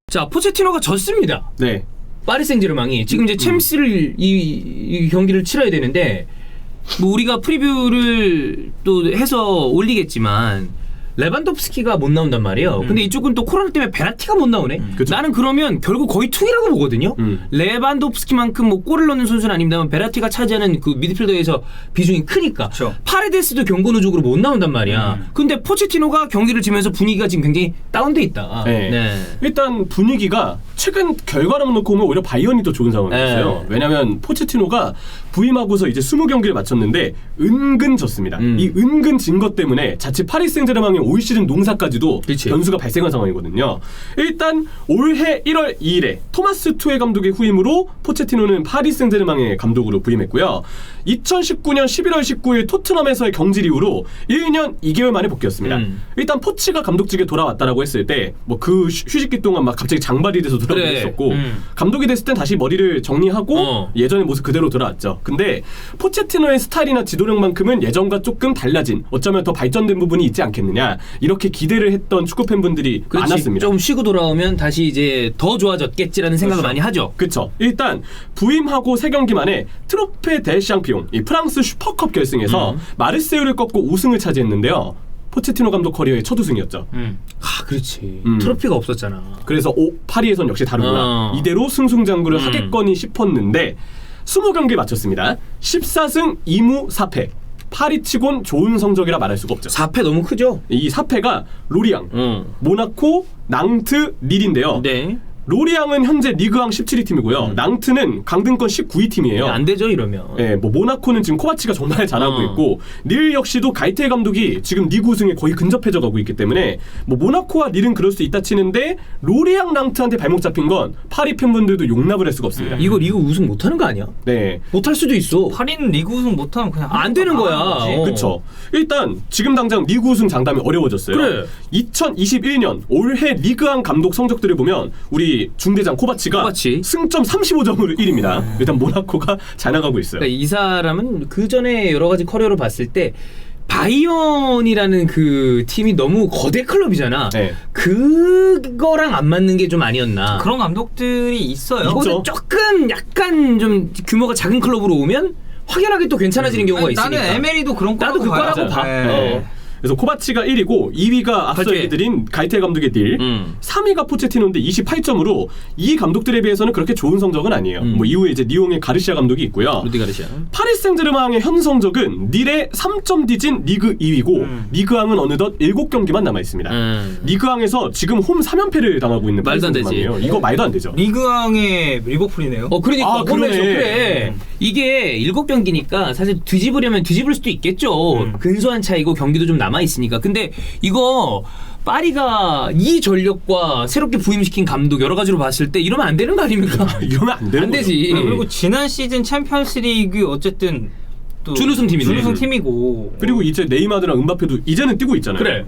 자, 포체티노가 졌습니다. 네. 파리 생제르맹이 지금 이제 챔스를 이 경기를 치러야 되는데 뭐 우리가 프리뷰를 또 해서 올리겠지만 레반도프스키가 못 나온단 말이에요. 근데 이쪽은 또 코로나 때문에 베라티가 못 나오네. 그쵸. 나는 그러면 결국 거의 투이라고 보거든요. 레반도프스키만큼 뭐 골을 넣는 선수는 아닙니다만 베라티가 차지하는 그 미드필더에서 비중이 크니까. 그쵸. 파레데스도 경고 누적으로 못 나온단 말이야. 근데 포체티노가 경기를 지면서 분위기가 지금 굉장히 다운돼 있다. 네. 일단 분위기가 최근 결과를 놓고 보면 오히려 바이언이 더 좋은 상황이었어요. 왜냐면 포체티노가 부임하고서 이제 20경기를 마쳤는데 은근 졌습니다. 이 은근 진 것 때문에 자칫 파리 생제르맹의 올 시즌 농사까지도 그치. 변수가 발생한 상황이거든요. 일단 올해 1월 2일에 토마스 투헬 감독의 후임으로 포체티노는 파리 생제르맹의 감독으로 부임했고요. 2019년 11월 19일 토트넘에서의 경질 이후로 1년 2개월 만에 복귀했습니다. 일단 포치가 감독직에 돌아왔다라고 했을 때 뭐 그 휴식기 동안 막 갑자기 장발이 돼서 돌아오셨고 감독이 됐을 땐 다시 머리를 정리하고 예전의 모습 그대로 돌아왔죠. 근데 포체티노의 스타일이나 지도력만큼은 예전과 조금 달라진 어쩌면 더 발전된 부분이 있지 않겠느냐 이렇게 기대를 했던 축구 팬분들이 많았습니다. 좀 쉬고 돌아오면 다시 이제 더 좋아졌겠지라는 생각을 많이 하죠. 그렇죠. 일단 부임하고 3경기 만에 트로페 델 샹피용 이 프랑스 슈퍼컵 결승에서 마르세유를 꺾고 우승을 차지했는데요. 포체티노 감독 커리어의 첫 우승이었죠. 아, 그렇지. 트로피가 없었잖아. 그래서 파리에선 역시 다르구나. 이대로 승승장구를 하겠거니 싶었는데 20경기를 마쳤습니다. 14승 2무 4패. 파리치곤 좋은 성적이라 말할 수가 없죠. 4패 너무 크죠? 이 4패가 로리앙, 모나코, 낭트, 릴인데요. 네. 로리앙은 현재 리그왕 17위 팀이고요. 낭트는 강등권 19위 팀이에요. 안 되죠, 이러면. 네, 뭐 모나코는 지금 코바치가 정말 잘하고 있고 릴 역시도 가이테 감독이 지금 리그 우승에 거의 근접해져 가고 있기 때문에 뭐 모나코와 릴은 그럴 수 있다 치는데 로리앙 낭트한테 발목 잡힌 건 파리 팬분들도 용납을 할 수가 없습니다. 이거 리그 우승 못하는 거 아니야? 네, 못할 수도 있어. 파리는 리그 우승 못하면 그냥 안 되는 거야. 그렇죠. 일단 지금 당장 리그 우승 장담이 어려워졌어요. 그래. 2021년 올해 리그왕 감독 성적들을 보면 우리 중대장 코바치가 승점 35점으로 1위입니다. 일단 모나코가 잘 나가고 있어요. 그러니까 이 사람은 그 전에 여러 가지 커리어를 봤을 때 바이언이라는 그 팀이 너무 거대 클럽이잖아. 네. 그거랑 안 맞는 게 좀 아니었나. 그런 감독들이 있어요. 이거는 조금 약간 좀 규모가 작은 클럽으로 오면 확연하게 또 괜찮아지는 경우가 있으니까. 나는 에메리도 그런 나도 그 거라고 봐. 네. 그래서 코바치가 1위고 2위가 앞서 얘기드린 가이테 감독의 딜 3위가 포체티노인데 28점으로 이 감독들에 비해서는 그렇게 좋은 성적은 아니에요. 뭐 이후에 이제 리옹의 가르시아 감독이 있고요. 루디 가르시아. 파리 생제르맹의 현 성적은 닐의 3점 뒤진 리그 2위고 리그왕은 어느덧 7경기만 남아있습니다. 리그왕에서 지금 홈 3연패를 당하고 있는 말도 안 되지. 이거 말도 안 되죠. 리그왕의 리버풀이네요. 그러니까 그러네. 그래. 이게 7경기니까 사실 뒤집으려면 뒤집을 수도 있겠죠. 근소한 차이고 경기도 좀 남아있으니까. 근데 이거 파리가 이 전력과 새롭게 부임시킨 감독 여러 가지로 봤을 때 이러면 안 되는 거 아닙니까? 이러면 안 되는 안 되지. 그리고 지난 시즌 챔피언스리그 어쨌든 또 준우승 팀이네. 준우승 팀이고. 그리고 이제 네이마르랑 음바페도 이제는 뛰고 있잖아요. 그래.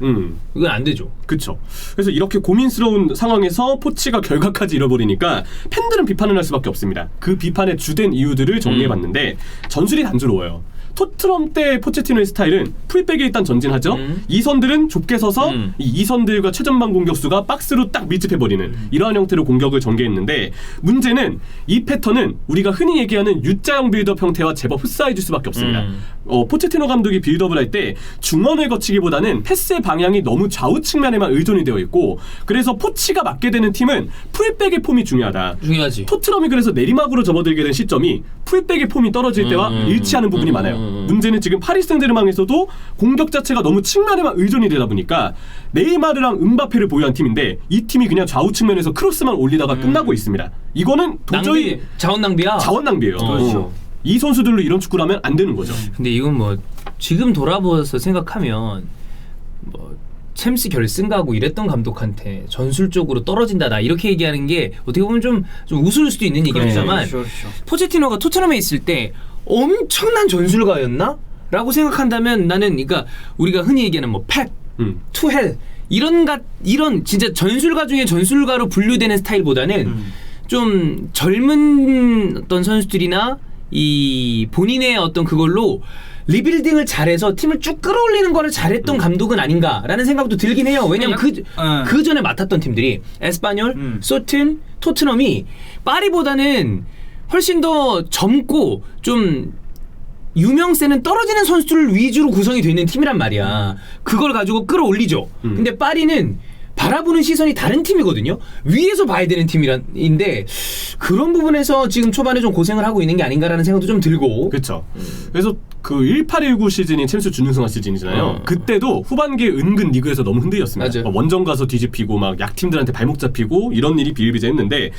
이건 안 되죠. 그렇죠. 그래서 이렇게 고민스러운 상황에서 포치가 결과까지 잃어버리니까 팬들은 비판을 할 수밖에 없습니다. 그 비판의 주된 이유들을 정리해봤는데 전술이 단조로워요. 토트넘 때 포체티노의 스타일은 풀백에 일단 전진하죠. 이선들은 좁게 서서 이 이선들과 최전방 공격수가 박스로 딱 밀집해버리는 이러한 형태로 공격을 전개했는데 문제는 이 패턴은 우리가 흔히 얘기하는 U자형 빌드업 형태와 제법 흡사해질 수밖에 없습니다. 포체티노 감독이 빌드업을 할 때 중원을 거치기보다는 패스의 방향이 너무 좌우 측면에만 의존이 되어 있고 그래서 포치가 맡게 되는 팀은 풀백의 폼이 중요하지. 토트넘이 그래서 내리막으로 접어들게 된 시점이 풀백의 폼이 떨어질 때와 일치하는 부분이 많아요. 문제는 지금 파리 생제르맹에서도 공격 자체가 너무 측면에만 의존이 되다 보니까 네이마르랑 음바페를 보유한 팀인데 이 팀이 그냥 좌우 측면에서 크로스만 올리다가 끝나고 있습니다. 이거는 도저히 자원 낭비야. 자원 낭비예요. 그렇죠. 이 선수들로 이런 축구를 하면 안 되는 거죠. 근데 이건 뭐 지금 돌아보아서 생각하면 뭐 챔스 결승 가고 이랬던 감독한테 전술적으로 떨어진다 나 이렇게 얘기하는 게 어떻게 보면 좀 우스울 수도 있는 얘기입니다만 그렇죠. 포체티노가 토트넘에 있을 때 엄청난 전술가였나? 라고 생각한다면 나는 그러니까 우리가 흔히 얘기하는 뭐 펩, 투헬 이런 진짜 전술가 중에 전술가로 분류되는 스타일보다는 좀 젊은 어떤 선수들이나 이 본인의 어떤 그걸로 리빌딩을 잘해서 팀을 쭉 끌어올리는 거를 잘했던 감독은 아닌가라는 생각도 들긴 해요. 왜냐면 그 전에 맡았던 팀들이 에스파뇰, 소튼, 토트넘이 파리보다는 훨씬 더 젊고 좀 유명세는 떨어지는 선수들 위주로 구성이 돼 있는 팀이란 말이야. 그걸 가지고 끌어올리죠. 근데 파리는 바라보는 시선이 다른 팀이거든요. 위에서 봐야 되는 팀인데 그런 부분에서 지금 초반에 좀 고생을 하고 있는 게 아닌가라는 생각도 좀 들고. 그렇죠. 그래서 그 1819 시즌이 챔스 준우승한 시즌이잖아요. 그때도 후반기에 은근 리그에서 너무 흔들렸습니다. 막 원정 가서 뒤집히고 막 약팀들한테 발목 잡히고 이런 일이 비일비재했는데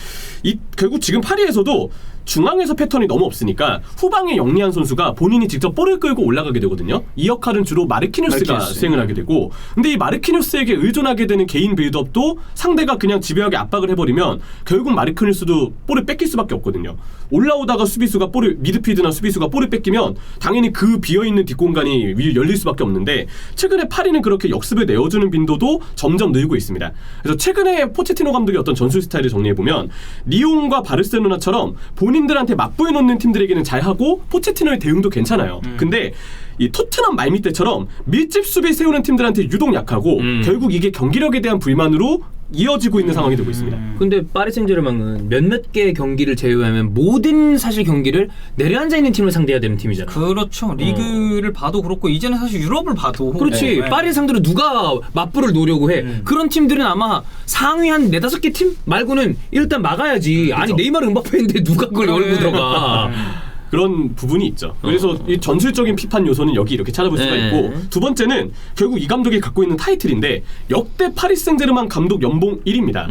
결국 지금 파리에서도 중앙에서 패턴이 너무 없으니까 후방에 영리한 선수가 본인이 직접 볼을 끌고 올라가게 되거든요. 이 역할은 주로 마르키뉴스가 수행을 하게 되고, 근데 이 마르키뉴스에게 의존하게 되는 개인 빌드업도 상대가 그냥 집요하게 압박을 해버리면 결국 마르키뉴스도 볼을 뺏길 수밖에 없거든요. 올라오다가 수비수가 미드필드나 수비수가 볼을 뺏기면 당연히 그 비어있는 뒷공간이 열릴 수밖에 없는데, 최근에 파리는 그렇게 역습을 내어주는 빈도도 점점 늘고 있습니다. 그래서 최근에 포체티노 감독의 어떤 전술 스타일을 정리해보면 리옹과 바르셀로나처럼 본인들한테 맞보여놓는 팀들에게는 잘하고 포체티노의 대응도 괜찮아요. 근데 이 토트넘 말미때처럼 밀집 수비 세우는 팀들한테 유독 약하고 결국 이게 경기력에 대한 불만으로 이어지고 있는 상황이 되고 있습니다. 근데 파리 생제르맹은 몇몇 개 경기를 제외하면 모든 사실 경기를 내려앉아 있는 팀을 상대해야 되는 팀이잖아. 그렇죠. 리그를 봐도 그렇고 이제는 사실 유럽을 봐도 그렇지. 파리 상대로 누가 맞불을 놓으려고 해. 그런 팀들은 아마 상위 한 4-5개 팀 말고는 일단 막아야지. 아니 네이마르 음바페인데 누가 그걸 열고 들어가. 그런 부분이 있죠. 그래서 이 전술적인 비판 요소는 여기 이렇게 찾아볼 수가 있고, 두 번째는 결국 이 감독이 갖고 있는 타이틀인데 역대 파리 생제르맹 감독 연봉 1위입니다.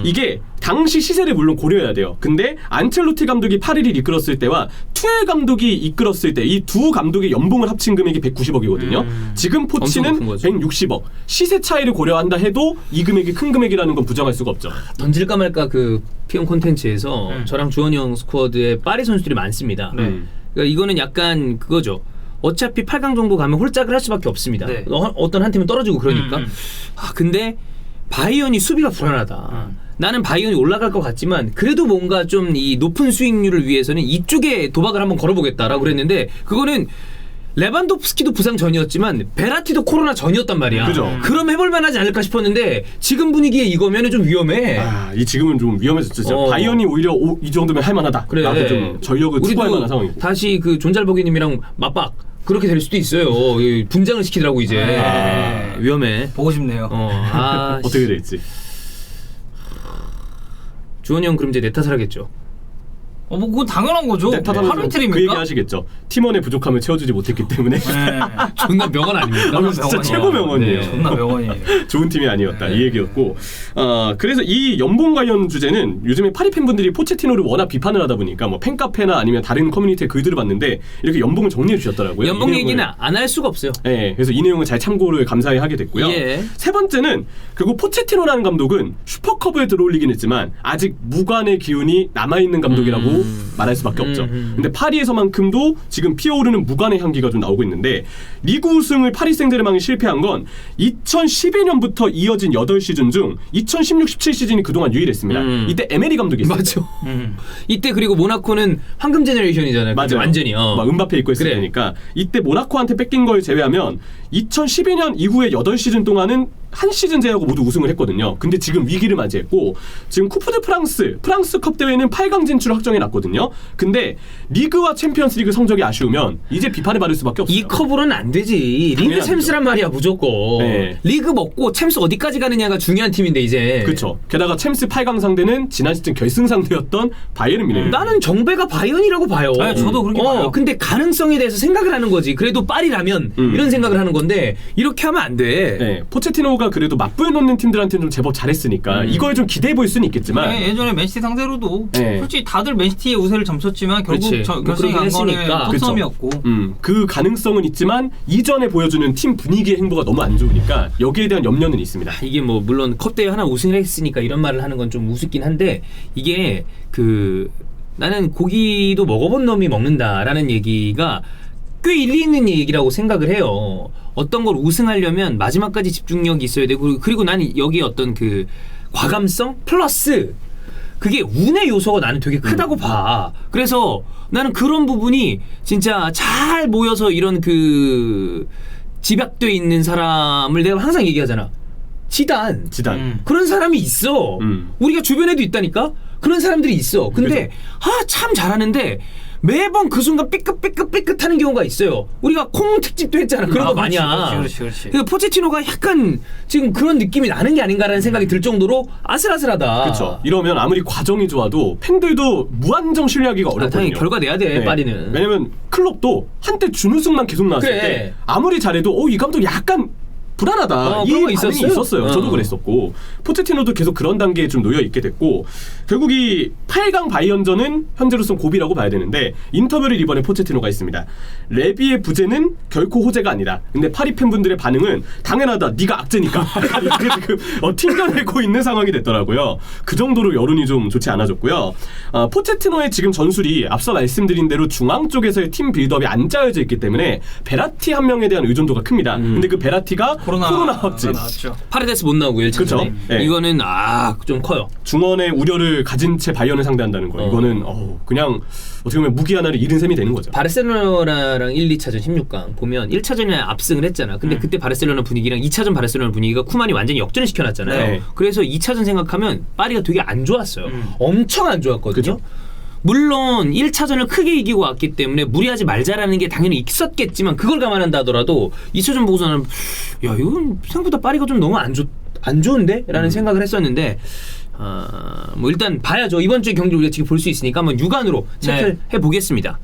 이게 당시 시세를 물론 고려해야 돼요. 근데 안첼로티 감독이 파리를 이끌었을 때와 투엘 감독이 이끌었을 때 이 두 감독의 연봉을 합친 금액이 190억이거든요. 지금 포치는 160억. 시세 차이를 고려한다 해도 이 금액이 큰 금액이라는 건 부정할 수가 없죠. 던질까 말까 그 피용 콘텐츠에서 저랑 주원이 형 스쿼드에 파리 선수들이 많습니다. 그러니까 이거는 약간 그거죠. 어차피 8강 정도 가면 홀짝을 할 수밖에 없습니다. 네. 어떤 한 팀은 떨어지고 그러니까. 근데 바이언이 수비가 불안하다. 나는 바이언이 올라갈 것 같지만 그래도 뭔가 좀 이 높은 수익률을 위해서는 이쪽에 도박을 한번 걸어보겠다라고 그랬는데, 그거는 레반도프스키도 부상 전이었지만 베라티도 코로나 전이었단 말이야. 그죠. 그럼 해볼 만하지 않을까 싶었는데 지금 분위기에 이거면 좀 위험해. 이 지금은 좀 위험해졌죠. 바이언이 오히려 이 정도면 할만하다. 그래. 나도 좀 전력을 투구할 만한 상황이고. 다시 그 존잘버기님이랑 맞박 그렇게 될 수도 있어요. 분장을 시키더라고 이제. 위험해. 보고 싶네요. 어떻게 될지. 주원이 형 그럼 이제 내 탓을 하겠죠. 뭐 그건 당연한 거죠. 하루 이틀입니까? 그 얘기 하시겠죠. 팀원의 부족함을 채워주지 못했기 때문에. 존나 명언 아닙니까? 진짜 최고 명언이에요. 네. 존나 명언이에요. 좋은 팀이 아니었다. 이 얘기였고, 그래서 이 연봉 관련 주제는 요즘에 파리 팬분들이 포체티노를 워낙 비판을 하다 보니까 뭐 팬카페나 아니면 다른 커뮤니티에 글들을 봤는데 이렇게 연봉을 정리해 주셨더라고요. 연봉 얘기는 안 할 수가 없어요. 네, 그래서 이 내용을 잘 참고를 감사히 하게 됐고요. 세 번째는 그리고 포체티노라는 감독은 슈퍼컵에 들어올리긴 했지만 아직 무관의 기운이 남아있는 감독이라고 말할 수밖에 없죠. 근데 파리에서만큼도 지금 피어오르는 무관의 향기가 좀 나오고 있는데, 리그 우승을 파리 생제르맹이 실패한 건 2012년부터 이어진 8시즌 중 2016-17 시즌이 그동안 유일했습니다. 이때 에메리 감독이 있었어요. 맞죠. 이때 그리고 모나코는 황금 제너레이션이잖아요. 맞아요. 완전히. 막 음바페 있고 있을 테니까 이때 모나코한테 뺏긴 걸 제외하면 2012년 이후에 8시즌 동안은 한 시즌 제외하고 모두 우승을 했거든요. 근데 지금 위기를 맞이했고 지금 쿠프 드 프랑스컵 대회는 8강 진출을 확정해놨거든요. 근데 리그와 챔피언스 리그 성적이 아쉬우면 이제 비판을 받을 수밖에 없어요. 이 컵으로는 안 되지. 리그 챔스란 말이야 무조건. 네. 리그 먹고 챔스 어디까지 가느냐가 중요한 팀인데 이제. 그렇죠. 게다가 챔스 8강 상대는 지난 시즌 결승 상대였던 바이에른 뮤니크. 나는 정배가 바이언이라고 봐요. 네, 저도 그렇게 봐요. 근데 가능성에 대해서 생각을 하는 거지. 그래도 파리라면 이런 생각을 하는 건데 이렇게 하면 안 돼. 네, 포체티노가 그래도 맞부여놓는 팀들한테는 좀 제법 잘했으니까 이거에 좀 기대해 볼 수는 있겠지만, 네, 예전에 맨시티 상대로도 솔직히 다들 맨시티의 우세를 점쳤지만 결국 결승에 간 거는 토트넘이었고 그 가능성은 있지만 이전에 보여주는 팀 분위기의 행보가 너무 안 좋으니까 여기에 대한 염려는 있습니다. 이게 뭐 물론 컵대회 하나 우승을 했으니까 이런 말을 하는 건 좀 우습긴 한데, 이게 나는 고기도 먹어본 놈이 먹는다라는 얘기가 꽤 일리 있는 얘기라고 생각을 해요. 어떤 걸 우승하려면 마지막까지 집중력이 있어야 되고, 그리고 나는 여기 어떤 그 과감성 플러스 그게 운의 요소가 나는 되게 크다고 봐. 그래서 나는 그런 부분이 진짜 잘 모여서 이런 그 집약돼 있는 사람을 내가 항상 얘기하잖아. 지단. 그런 사람이 있어. 우리가 주변에도 있다니까. 그런 사람들이 있어. 근데 참 잘하는데 매번 그 순간 삐끗 하는 경우가 있어요. 우리가 콩 특집도 했잖아. 그런 거 마냥. 그렇지. 포체티노가 약간 지금 그런 느낌이 나는 게 아닌가라는 생각이 들 정도로 아슬아슬하다. 그렇죠. 이러면 아무리 과정이 좋아도 팬들도 무한정 신뢰하기가 어렵거든요. 당연히 결과 내야 돼. 파리는. 왜냐면 클롭도 한때 준우승만 계속 나왔을 때 아무리 잘해도 이 감독 약간 불안하다. 이 반응이 있었어요. 저도 그랬었고 포체티노도 계속 그런 단계에 좀 놓여 있게 됐고 결국 이 8강 바이언전은 현재로서는 고비라고 봐야 되는데 인터뷰를 이번에 포체티노가 했습니다. 레비의 부재는 결코 호재가 아니다. 근데 파리 팬분들의 반응은 당연하다. 네가 악재니까. 이렇게 지금 튕겨내고 있는 상황이 됐더라고요. 그 정도로 여론이 좀 좋지 않아졌고요. 포체티노의 지금 전술이 앞서 말씀드린 대로 중앙 쪽에서의 팀 빌드업이 안 짜여져 있기 때문에 베라티 한 명에 대한 의존도가 큽니다. 근데 그 베라티가 코로나 확진. 파레데스 못 나오고 1차전에. 그렇죠. 네. 이거는 좀 커요. 중원의 우려를 가진 채 바이언을 상대한다는 거. 이거는 그냥 어떻게 보면 무기 하나를 잃은 셈이 되는 거죠. 바르셀로나랑 1, 2차전 16강 보면 1차전에 압승을 했잖아. 근데 그때 바르셀로나 분위기랑 2차전 바르셀로나 분위기가 쿠만이 완전히 역전을 시켜놨잖아요. 네. 그래서 2차전 생각하면 파리가 되게 안 좋았어요. 엄청 안 좋았거든요. 그쵸? 물론 1차전을 크게 이기고 왔기 때문에 무리하지 말자라는 게 당연히 있었겠지만 그걸 감안한다 하더라도 2차전 보고서는 야 이건 생각보다 파리가 좀 너무 안 좋은데? 라는 생각을 했었는데 뭐 일단 봐야죠. 이번 주에 경기 우리가 지금 볼 수 있으니까 한번 육안으로 체크를 해보겠습니다.